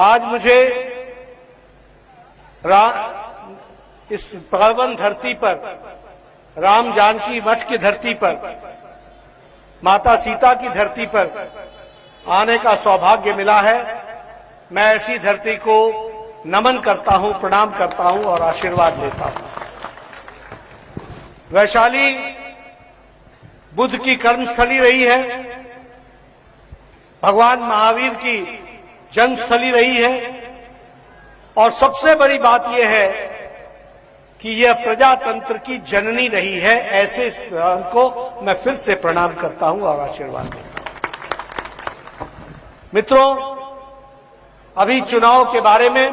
आज मुझे इस पावन धरती पर, राम जानकी मठ की धरती पर, माता सीता की धरती पर आने का सौभाग्य मिला है। मैं ऐसी धरती को नमन करता हूं, प्रणाम करता हूं और आशीर्वाद लेता हूं। वैशाली बुद्ध की कर्मस्थली रही है, भगवान महावीर की जन्मस्थली रही है, और सबसे बड़ी बात यह है कि यह प्रजातंत्र की जननी रही है। ऐसे स्थान को मैं फिर से प्रणाम करता हूं और आशीर्वाद देता हूं। मित्रों, अभी चुनाव के बारे में,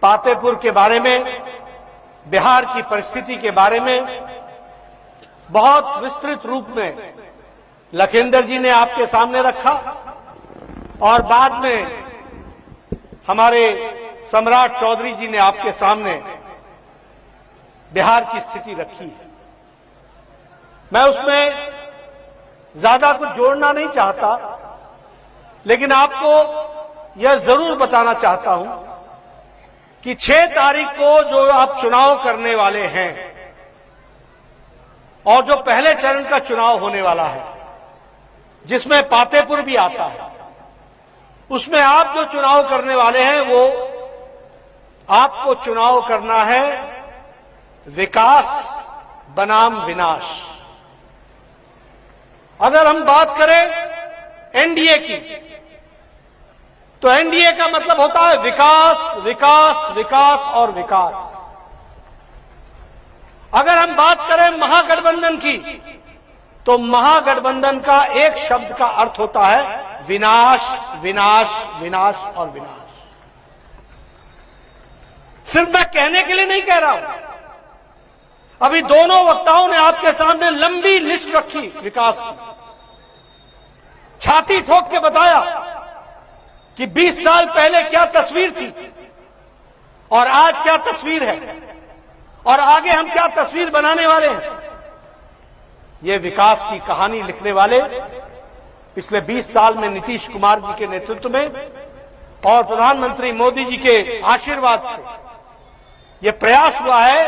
पातेपुर के बारे में, बिहार की परिस्थिति के बारे में बहुत विस्तृत रूप में लखिंदर जी ने आपके सामने रखा, और बाद में हमारे सम्राट चौधरी जी ने आपके सामने बिहार की स्थिति रखी है। मैं उसमें ज्यादा कुछ जोड़ना नहीं चाहता, लेकिन आपको यह जरूर बताना चाहता हूं कि 6 तारीख को जो आप चुनाव करने वाले हैं और जो पहले चरण का चुनाव होने वाला है, जिसमें पातेपुर भी आता है, उसमें आप जो चुनाव करने वाले हैं वो आपको चुनाव करना है विकास बनाम विनाश। अगर हम बात करें एनडीए की, तो एनडीए का मतलब होता है विकास, विकास, विकास और विकास। अगर हम बात करें महागठबंधन की, तो महागठबंधन का एक शब्द का अर्थ होता है विनाश, विनाश, विनाश और विनाश। सिर्फ मैं कहने के लिए नहीं कह रहा हूं, अभी दोनों वक्ताओं ने आपके सामने लंबी लिस्ट रखी विकास की, छाती ठोक के बताया कि 20 साल पहले क्या तस्वीर थी और आज क्या तस्वीर है, और आगे हम क्या तस्वीर बनाने वाले हैं। ये विकास की कहानी लिखने वाले पिछले 20 साल में नीतीश कुमार जी के नेतृत्व में और प्रधानमंत्री मोदी जी के आशीर्वाद से ये प्रयास हुआ है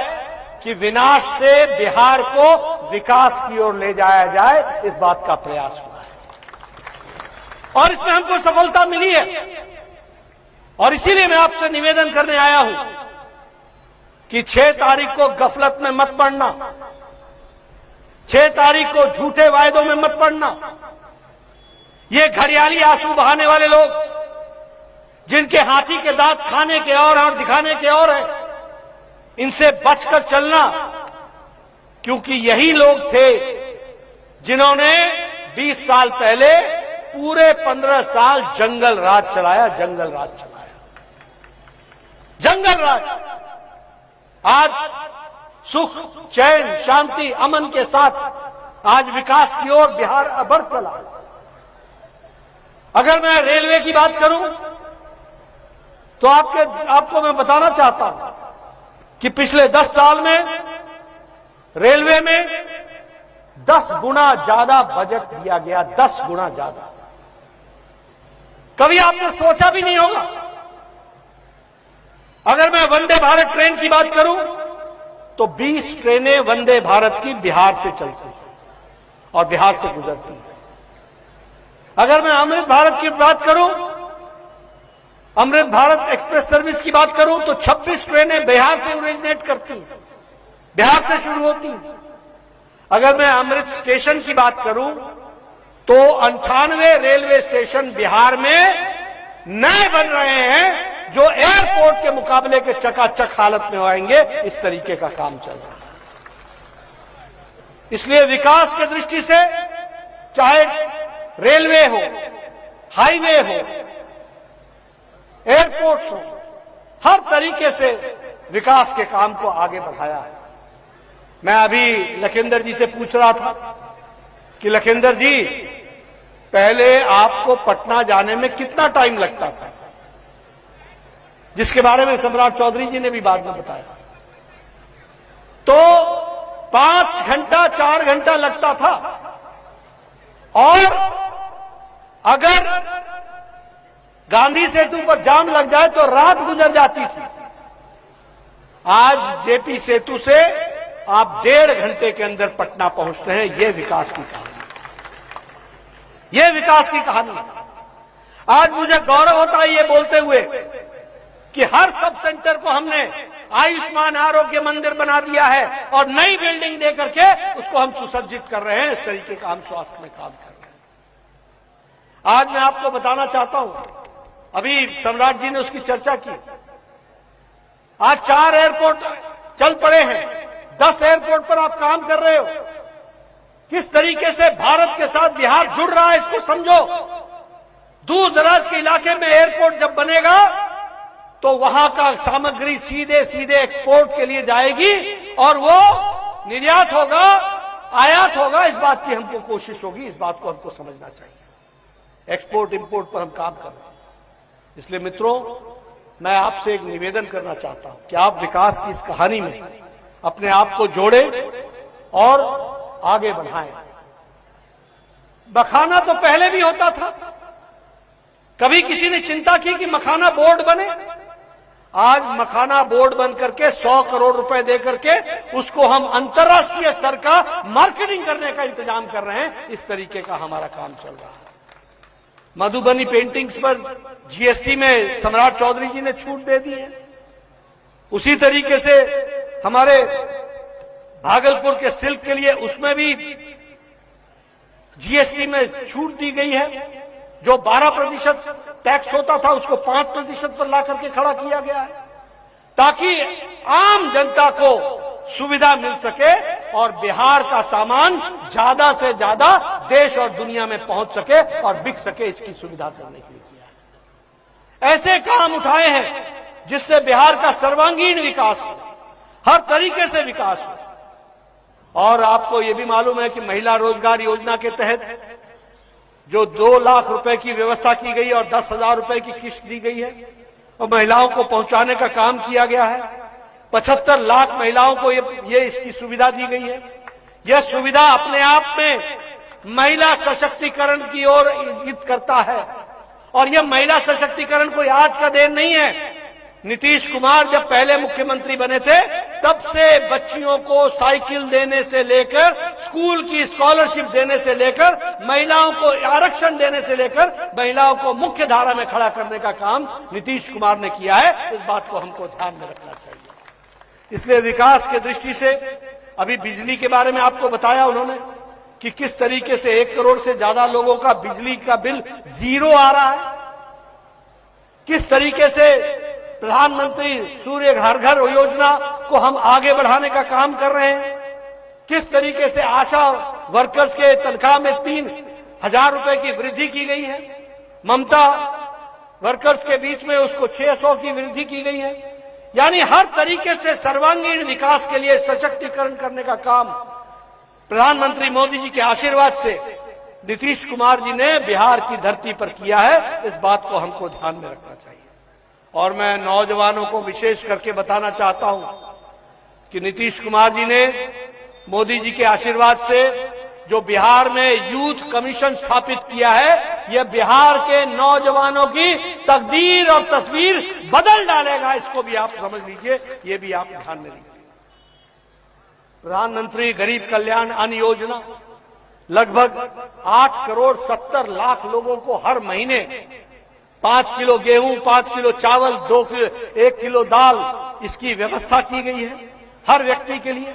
कि विनाश से बिहार को विकास की ओर ले जाया जाए। इस बात का प्रयास हुआ है और इसमें हमको सफलता मिली है, और इसीलिए मैं आपसे निवेदन करने आया हूं कि 6 तारीख को गफलत में मत पड़ना, 6 तारीख को झूठे वायदों में मत पड़ना। ये घड़ियाली आंसू बहाने वाले लोग, जिनके हाथी के दांत खाने के और दिखाने के और है, इनसे बचकर चलना, क्योंकि यही लोग थे जिन्होंने 20 साल पहले पूरे 15 साल जंगल राज चलाया, जंगल राज चलाया, जंगल राज। आज सुख, चैन, शांति, अमन के साथ आज विकास की ओर बिहार बढ़ चला। अगर मैं रेलवे की बात करूं, तो आपको मैं बताना चाहता हूं कि पिछले 10 साल में रेलवे में 10 गुना ज्यादा बजट दिया गया, 10 गुना ज्यादा। कभी आपने सोचा भी नहीं होगा। अगर मैं वंदे भारत ट्रेन की बात करूं, तो 20 ट्रेनें वंदे भारत की बिहार से चलती हैं और बिहार से गुजरती हैं। अगर मैं अमृत भारत की बात करूं, अमृत भारत एक्सप्रेस सर्विस की बात करूं, तो 26 ट्रेनें बिहार से ओरिजिनेट करती हैं, बिहार से शुरू होती हैं। अगर मैं अमृत स्टेशन की बात करूं, तो 98 रेलवे स्टेशन बिहार में नए बन रहे हैं, जो एयरपोर्ट के मुकाबले के चकाचक हालत में आएंगे। इस तरीके का काम चल रहा है। इसलिए विकास की दृष्टि से, चाहे रेलवे हो, हाईवे हो, एयरपोर्ट्स हो, हर तरीके से विकास के काम को आगे बढ़ाया है। मैं अभी लखिंदर जी से पूछ रहा था कि लखिंदर जी, पहले आपको पटना जाने में कितना टाइम लगता था, जिसके बारे में सम्राट चौधरी जी ने भी बाद में बताया। तो 5 घंटा 4 घंटा लगता था, और अगर गांधी सेतु पर जाम लग जाए तो रात गुजर जाती थी। आज जेपी सेतु से आप 1.5 घंटे के अंदर पटना पहुंचते हैं। यह विकास की कहानी, यह विकास की कहानी। आज मुझे गौरव होता है ये बोलते हुए कि हर सब सेंटर को हमने आयुष्मान आरोग्य मंदिर बना दिया है और नई बिल्डिंग दे करके उसको हम सुसज्जित कर रहे हैं। इस तरीके का हम स्वास्थ्य में काम कर रहे हैं। आज मैं आपको बताना चाहता हूं, अभी सम्राट जी ने उसकी चर्चा की। आज 4 एयरपोर्ट चल पड़े हैं, 10 एयरपोर्ट पर आप काम कर रहे हो। किस तरीके से भारत के साथ बिहार जुड़ रहा है इसको समझो। दूर दराज के इलाके में एयरपोर्ट जब बनेगा तो वहां का सामग्री सीधे सीधे एक्सपोर्ट के लिए जाएगी और वो निर्यात होगा, आयात होगा। इस बात की हमको कोशिश होगी, इस बात को हमको समझना चाहिए। एक्सपोर्ट इंपोर्ट पर हम काम कर रहे हैं। इसलिए मित्रों, मैं आपसे एक निवेदन करना चाहता हूं कि आप विकास की इस कहानी में अपने आप को जोड़ें और आगे बढ़ाएं। मखाना तो पहले भी होता था, कभी किसी ने चिंता की कि मखाना बोर्ड बने? आज मखाना बोर्ड बन करके 100 करोड़ रुपए दे करके उसको हम अंतर्राष्ट्रीय स्तर का मार्केटिंग करने का इंतजाम कर रहे हैं। इस तरीके का हमारा काम चल रहा है। मधुबनी पेंटिंग्स पर जीएसटी में सम्राट चौधरी जी ने छूट दे दी है। उसी तरीके से हमारे भागलपुर के सिल्क के लिए उसमें भी जीएसटी में छूट दी गई है। जो 12% टैक्स होता था उसको 5% पर ला करके खड़ा किया गया है, ताकि आम जनता को सुविधा मिल सके और बिहार का सामान ज्यादा से ज्यादा देश और दुनिया में पहुंच सके और बिक सके। इसकी सुविधा करने के लिए किया है। ऐसे काम उठाए हैं जिससे बिहार का सर्वांगीण विकास हो, हर तरीके से विकास हो। और आपको यह भी मालूम है कि महिला रोजगार योजना के तहत जो 2 लाख रुपए की व्यवस्था की गई और 10,000 रुपए की किस्त दी गई है और महिलाओं को पहुंचाने का काम किया गया है। 75 लाख महिलाओं को ये इसकी सुविधा दी गई है। यह सुविधा अपने आप में महिला सशक्तिकरण की ओर इंगित करता है। और यह महिला सशक्तिकरण कोई आज का देन नहीं है। नीतीश कुमार जब पहले मुख्यमंत्री बने थे तब से बच्चियों को साइकिल देने से लेकर, स्कूल की स्कॉलरशिप देने से लेकर, महिलाओं को आरक्षण देने से लेकर महिलाओं को मुख्य धारा में खड़ा करने का काम नीतीश कुमार ने किया है। इस बात को हमको ध्यान में रखना चाहिए। इसलिए विकास के दृष्टि से अभी बिजली के बारे में आपको बताया उन्होंने कि किस तरीके से 1 करोड़ से ज्यादा लोगों का बिजली का बिल 0 आ रहा है। किस तरीके से प्रधानमंत्री सूर्य घर घर योजना को हम आगे बढ़ाने का काम कर रहे हैं। किस तरीके से आशा वर्कर्स के तनख्वाह में 3,000 रुपए की वृद्धि की गई है। ममता वर्कर्स के बीच में उसको 600 की वृद्धि की गई है। यानी हर तरीके से सर्वांगीण विकास के लिए सशक्तिकरण करने का काम प्रधानमंत्री मोदी जी के आशीर्वाद से नीतीश कुमार जी ने बिहार की धरती पर किया है। इस बात को हमको ध्यान में रखना चाहिए। और मैं नौजवानों को विशेष करके बताना चाहता हूं कि नीतीश कुमार जी ने मोदी जी के आशीर्वाद से जो बिहार में यूथ कमीशन स्थापित किया है, यह बिहार के नौजवानों की तकदीर और तस्वीर बदल डालेगा। इसको भी आप समझ लीजिए, ये भी आप ध्यान में लीजिए। प्रधानमंत्री गरीब कल्याण अन्न योजना लगभग 8 करोड़ 70 लाख लोगों को हर महीने 5 किलो गेहूं, 5 किलो चावल, 1 किलो दाल, इसकी व्यवस्था की गई है हर व्यक्ति के लिए।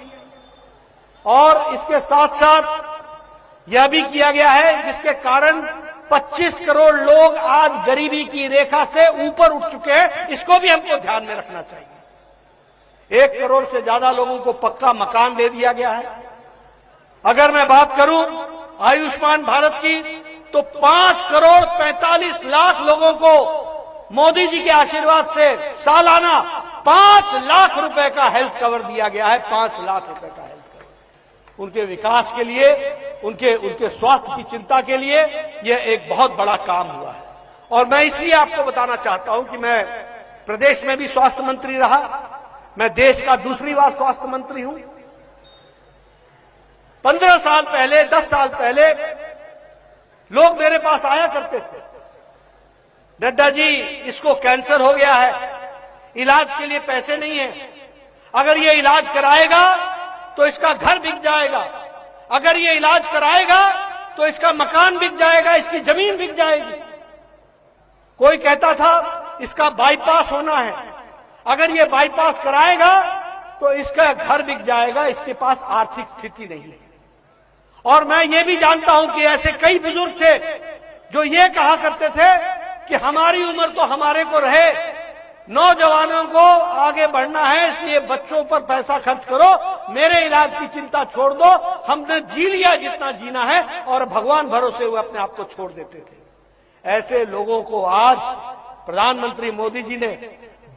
और इसके साथ साथ यह भी किया गया है जिसके कारण 25 करोड़ लोग आज गरीबी की रेखा से ऊपर उठ चुके हैं। इसको भी हमको ध्यान में रखना चाहिए। 1 करोड़ से ज्यादा लोगों को पक्का मकान दे दिया गया है। अगर मैं बात करूं आयुष्मान भारत की, तो 5 करोड़ 45 लाख लोगों को मोदी जी के आशीर्वाद से सालाना 5 लाख रुपए का हेल्थ कवर दिया गया है। 5 लाख रुपए का हेल्थ कवर उनके विकास के लिए, उनके स्वास्थ्य की चिंता के लिए यह एक बहुत बड़ा काम हुआ है। और मैं इसलिए आपको बताना चाहता हूं कि मैं प्रदेश में भी स्वास्थ्य मंत्री रहा, मैं देश का दूसरी बार स्वास्थ्य मंत्री हूं। 15 साल पहले, 10 साल पहले लोग मेरे पास आया करते थे नड्डा जी इसको कैंसर हो गया है, इलाज के लिए पैसे नहीं है, अगर ये इलाज कराएगा तो इसका घर बिक जाएगा, अगर ये इलाज कराएगा तो इसका मकान बिक जाएगा, इसकी जमीन बिक जाएगी। कोई कहता था इसका बाईपास होना है, अगर ये बाईपास कराएगा तो इसका घर बिक जाएगा, इसके पास आर्थिक स्थिति नहीं है। और मैं ये भी जानता हूं कि ऐसे कई बुजुर्ग थे जो ये कहा करते थे कि हमारी उम्र तो हमारे को रहे, नौजवानों को आगे बढ़ना है, इसलिए बच्चों पर पैसा खर्च करो, मेरे इलाज की चिंता छोड़ दो, हमने जी लिया जितना जीना है, और भगवान भरोसे हुए अपने आप को छोड़ देते थे। ऐसे लोगों को आज प्रधानमंत्री मोदी जी ने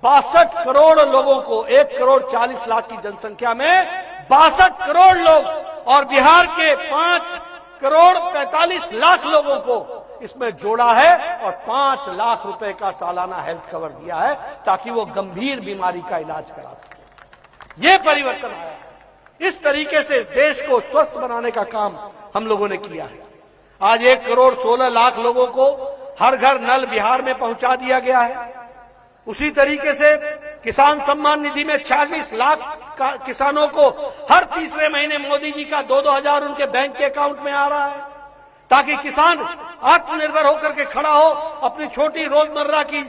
62 करोड़ लोगों को, 1 करोड़ 40 लाख की जनसंख्या में 62 करोड़ लोग और बिहार के 5 करोड़ 45 लाख लोगों को इसमें जोड़ा है और 5 लाख रुपए का सालाना हेल्थ कवर दिया है ताकि वो गंभीर बीमारी का इलाज करा सके। ये परिवर्तन आया है। इस तरीके से देश को स्वस्थ बनाने का काम हम लोगों ने किया है। आज 1 करोड़ 16 लाख लोगों को हर घर नल बिहार में पहुंचा दिया गया है। उसी तरीके से किसान सम्मान निधि में 46 लाख किसानों को हर तीसरे महीने मोदी जी का 2-2 हजार उनके बैंक के अकाउंट में आ रहा है ताकि किसान आत्मनिर्भर होकर के खड़ा हो, अपनी छोटी रोजमर्रा की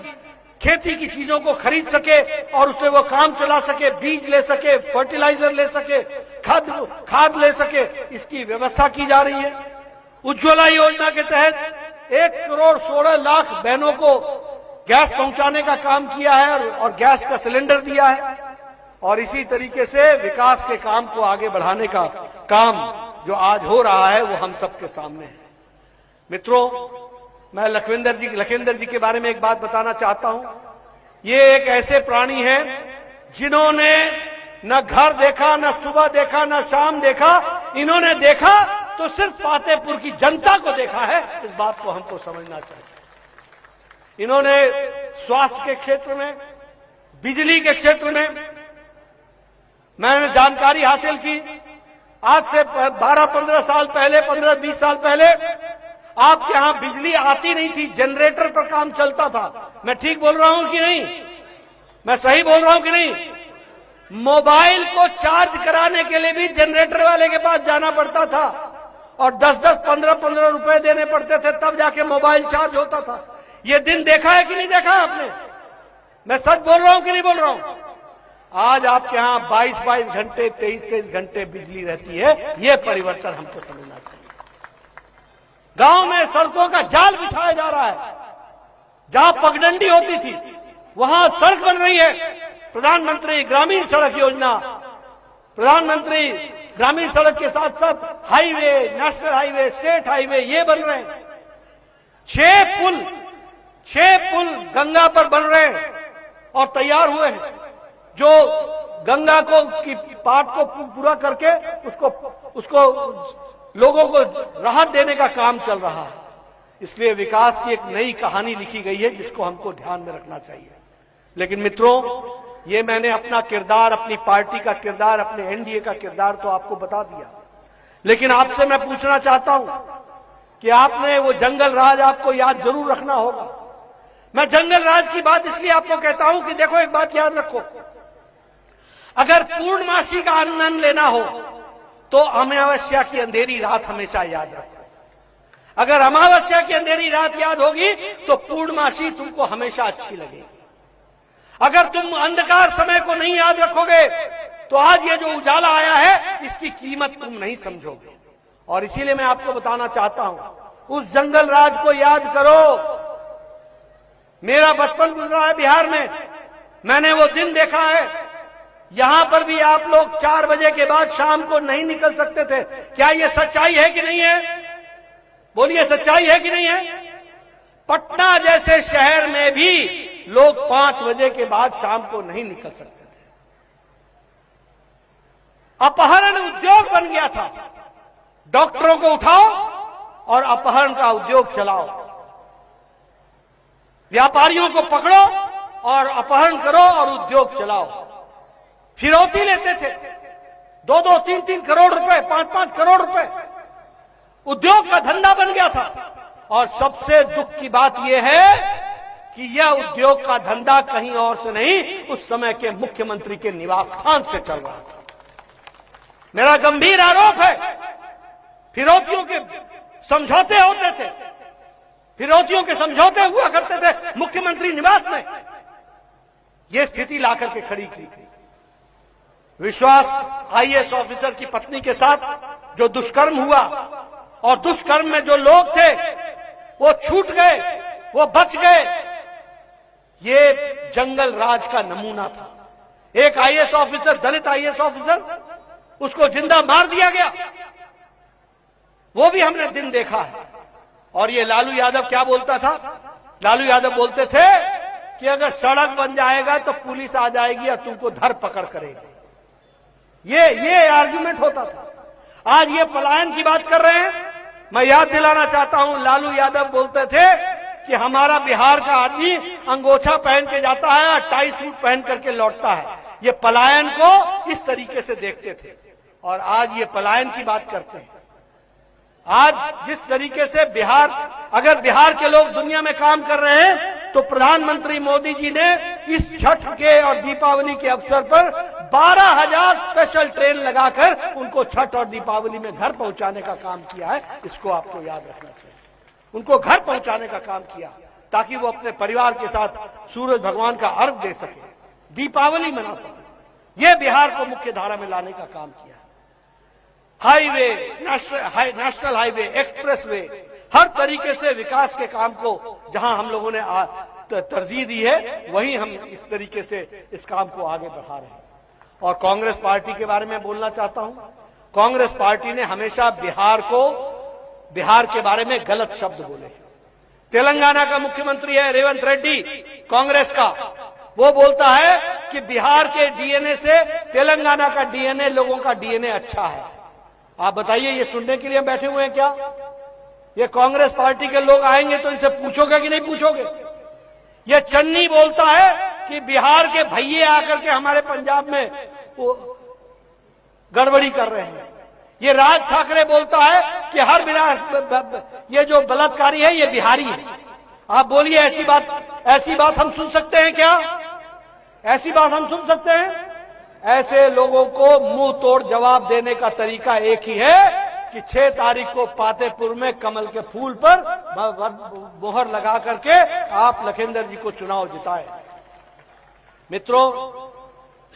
खेती की चीजों को खरीद सके और उससे वो काम चला सके, बीज ले सके, फर्टिलाइजर ले सके, खाद ले सके, इसकी व्यवस्था की जा रही है। उज्ज्वला योजना के तहत 1 करोड़ 16 लाख बहनों को गैस पहुंचाने का काम किया है और गैस का सिलेंडर दिया है। और इसी तरीके से विकास के काम को आगे बढ़ाने का काम जो आज हो रहा है वो हम सबके सामने है। मित्रों, मैं लखविंदर जी के बारे में एक बात बताना चाहता हूं। ये एक ऐसे प्राणी हैं जिन्होंने न घर देखा, न सुबह देखा, न शाम देखा, इन्होंने देखा तो सिर्फ फतेहपुर की जनता को देखा है। इस बात को हमको समझना चाहिए। इन्होंने स्वास्थ्य के क्षेत्र में, बिजली के क्षेत्र में मैंने जानकारी हासिल की। आज से 12-15 साल पहले, 15-20 साल पहले आपके यहां बिजली आती नहीं थी, जनरेटर पर काम चलता था। मैं ठीक बोल रहा हूं कि नहीं? मैं सही बोल रहा हूं कि नहीं? मोबाइल को चार्ज कराने के लिए भी जनरेटर वाले के पास जाना पड़ता था और 10-10, 15-15 रुपए देने पड़ते थे, तब जाके मोबाइल चार्ज होता था। ये दिन देखा है कि नहीं देखा आपने? मैं सच बोल रहा हूं कि नहीं बोल रहा हूं? आज आपके यहां 22-22 घंटे, 23-23 घंटे बिजली रहती है। ये परिवर्तन हमको समझना चाहिए। गांव में सड़कों का जाल बिछाया जा रहा है। जहां पगडंडी होती थी वहां सड़क बन रही है। प्रधानमंत्री ग्रामीण सड़क योजना, प्रधानमंत्री ग्रामीण सड़क के साथ साथ highway, national highway, state highway ये बन रहे हैं। 6 पुल गंगा पर बन रहे हैं और तैयार हुए हैं, जो गंगा को की पाट को पूरा करके उसको लोगों को राहत देने का काम चल रहा है। इसलिए विकास की एक नई कहानी लिखी गई है जिसको हमको ध्यान में रखना चाहिए। लेकिन मित्रों, ये मैंने अपना किरदार, अपनी पार्टी का किरदार, अपने एनडीए का किरदार तो आपको बता दिया। लेकिन आपसे मैं पूछना चाहता हूं कि आपने वो जंगल राज आपको याद जरूर रखना होगा। मैं जंगल राज की बात इसलिए आपको कहता हूं कि देखो, एक बात याद रखो, अगर पूर्णमासी का आनंद लेना हो तो अमावस्या की अंधेरी रात हमेशा याद रखो। अगर अमावस्या की अंधेरी रात याद होगी तो पूर्णमासी तुमको हमेशा अच्छी लगेगी। अगर तुम अंधकार समय को नहीं याद रखोगे तो आज ये जो उजाला आया है इसकी कीमत तुम नहीं समझोगे। और इसीलिए मैं आपको बताना चाहता हूं, उस जंगल राज को याद करो। मेरा बचपन गुजरा है बिहार में, मैंने वो दिन देखा है। यहां पर भी आप लोग 4 बजे के बाद शाम को नहीं निकल सकते थे। क्या ये सच्चाई है कि नहीं है? बोलिए, सच्चाई है कि नहीं है? पटना जैसे शहर में भी लोग 5 बजे के बाद शाम को नहीं निकल सकते थे। अपहरण उद्योग बन गया था। डॉक्टरों को उठाओ और अपहरण का उद्योग चलाओ, व्यापारियों को पकड़ो और अपहरण करो और उद्योग चलाओ। फिरौती लेते थे 2-2, 3-3 करोड़ रुपए, 5-5 करोड़ रुपए। उद्योग का धंधा बन गया था। और सबसे दुख की बात यह है कि यह उद्योग का धंधा कहीं और से नहीं, उस समय के मुख्यमंत्री के निवास स्थान से चल रहा था। मेरा गंभीर आरोप है, फिरौतियों के समझौते होते थे, फिरौतियों के समझौते हुआ करते थे मुख्यमंत्री निवास में। यह स्थिति लाकर के खड़ी की थी। विश्वास आईएएस ऑफिसर की पत्नी के साथ जो दुष्कर्म हुआ, और दुष्कर्म में जो लोग थे वो छूट गए, वो बच गए, ये जंगल राज का नमूना था। एक आईएएस ऑफिसर, दलित आईएएस ऑफिसर, उसको जिंदा मार दिया गया, वो भी हमने दिन देखा है। और ये लालू यादव क्या बोलता था? लालू यादव बोलते थे कि अगर सड़क बन जाएगा तो पुलिस आ जाएगी और तुमको धर पकड़ करेगी। ये आर्गुमेंट होता था। आज ये पलायन की बात कर रहे हैं। मैं याद दिलाना चाहता हूं, लालू यादव बोलते थे कि हमारा बिहार का आदमी अंगोछा पहन के जाता है और टाई सूट पहन करके लौटता है। ये पलायन को इस तरीके से देखते थे, और आज ये पलायन की बात करते हैं। आज जिस तरीके से बिहार, अगर बिहार के लोग दुनिया में काम कर रहे हैं, तो प्रधानमंत्री मोदी जी ने इस छठ के और दीपावली के अवसर पर 12,000 स्पेशल ट्रेन लगाकर उनको छठ और दीपावली में घर पहुंचाने का काम किया है। इसको आपको याद रखना चाहिए। उनको घर पहुंचाने का काम किया ताकि वो अपने परिवार के साथ सूरज भगवान का अर्घ दे सके, दीपावली मना सके। ये बिहार को मुख्य धारा में लाने का काम किया। हाईवे, नेशनल हाईवे, एक्सप्रेसवे, हर तरीके से विकास के काम को जहां हम लोगों ने तरजीह दी है, वहीं हम इस तरीके से इस काम को आगे बढ़ा रहे हैं। और कांग्रेस पार्टी के बारे में बोलना चाहता हूं। कांग्रेस पार्टी ने हमेशा बिहार के बारे में गलत शब्द बोले। तेलंगाना का मुख्यमंत्री है रेवंत रेड्डी, कांग्रेस का, वो बोलता है कि बिहार के डीएनए से तेलंगाना का डीएनए, लोगों का डीएनए अच्छा है। आप बताइए, ये सुनने के लिए बैठे हुए हैं क्या? ये कांग्रेस पार्टी के लोग आएंगे तो इनसे पूछोगे कि नहीं पूछोगे? ये चन्नी बोलता है कि बिहार के भैये आकर के हमारे पंजाब में वो गड़बड़ी कर रहे हैं। ये राज ठाकरे बोलता है कि ये जो बलात्कारी है ये बिहारी है। आप बोलिए, ऐसी बात हम सुन सकते हैं क्या? ऐसी बात हम सुन सकते हैं? ऐसे लोगों को मुंह तोड़ जवाब देने का तरीका एक ही है कि 6 तारीख को पातेपुर में कमल के फूल पर मोहर लगा करके आप लखिंदर जी को चुनाव जिताए। मित्रों,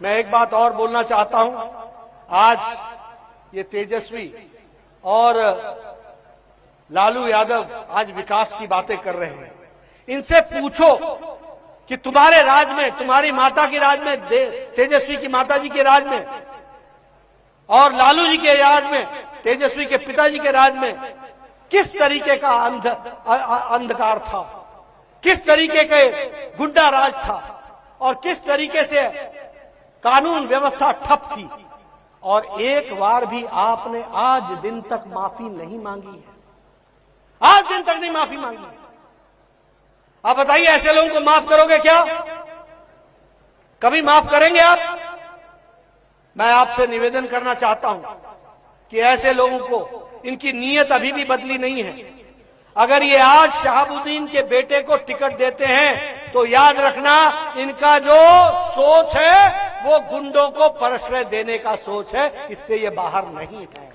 मैं एक बात और बोलना चाहता हूं। आज ये तेजस्वी और लालू यादव आज विकास की बातें कर रहे हैं। इनसे पूछो कि तुम्हारे राज में, तुम्हारी माता की राज में, तेजस्वी की माता जी के राज में और लालू जी के राज में, तेजस्वी के पिताजी के राज में किस तरीके का अंधकार था, किस तरीके के गुंडा राज था, और किस तरीके से कानून व्यवस्था ठप थी। और एक बार भी आपने आज दिन तक माफी नहीं मांगी है। आज दिन तक नहीं माफी मांगी है। आप बताइए, ऐसे लोगों को माफ करोगे क्या? कभी माफ करेंगे आप? मैं आपसे निवेदन करना चाहता हूं कि ऐसे लोगों को, इनकी नीयत अभी भी बदली नहीं है। अगर ये आज शहाबुद्दीन के बेटे को टिकट देते हैं तो याद रखना, इनका जो सोच है वो गुंडों को प्रश्रय देने का सोच है। इससे ये बाहर नहीं है।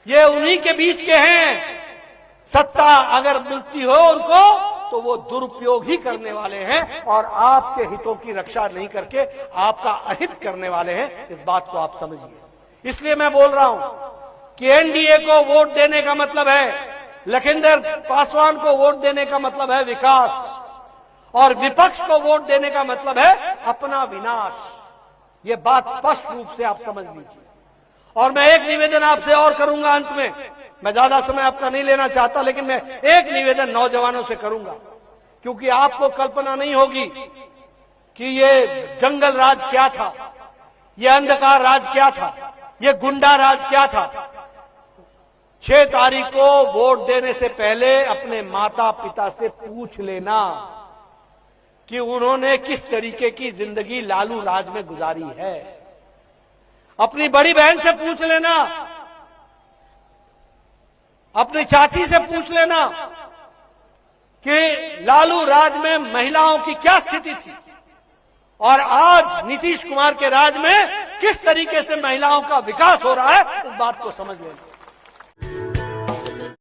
ये उन्हीं के बीच के हैं। सत्ता अगर मिलती हो उनको तो वो दुरुपयोग ही करने वाले हैं और आपके हितों की रक्षा नहीं करके आपका अहित करने वाले हैं। इस बात को आप समझिए। इसलिए मैं बोल रहा हूं कि एनडीए को वोट देने का मतलब है, लखिंदर पासवान को वोट देने का मतलब है विकास, और विपक्ष को वोट देने का मतलब है अपना विनाश। ये बात स्पष्ट रूप से आप समझ लीजिए। और मैं एक निवेदन आपसे और करूंगा अंत में। मैं ज्यादा समय आपका नहीं लेना चाहता, लेकिन मैं एक निवेदन नौजवानों से करूंगा, क्योंकि आपको कल्पना नहीं होगी कि ये जंगल राज क्या था, ये अंधकार राज क्या था, ये गुंडा राज क्या था। 6 तारीख को वोट देने से पहले अपने माता पिता से पूछ लेना कि उन्होंने किस तरीके की जिंदगी लालू राज में गुजारी है। अपनी बड़ी बहन से पूछ लेना, अपनी चाची से पूछ लेना कि लालू राज में महिलाओं की क्या स्थिति थी और आज नीतीश कुमार के राज में किस तरीके से महिलाओं का विकास हो रहा है, इस बात को समझ लेना।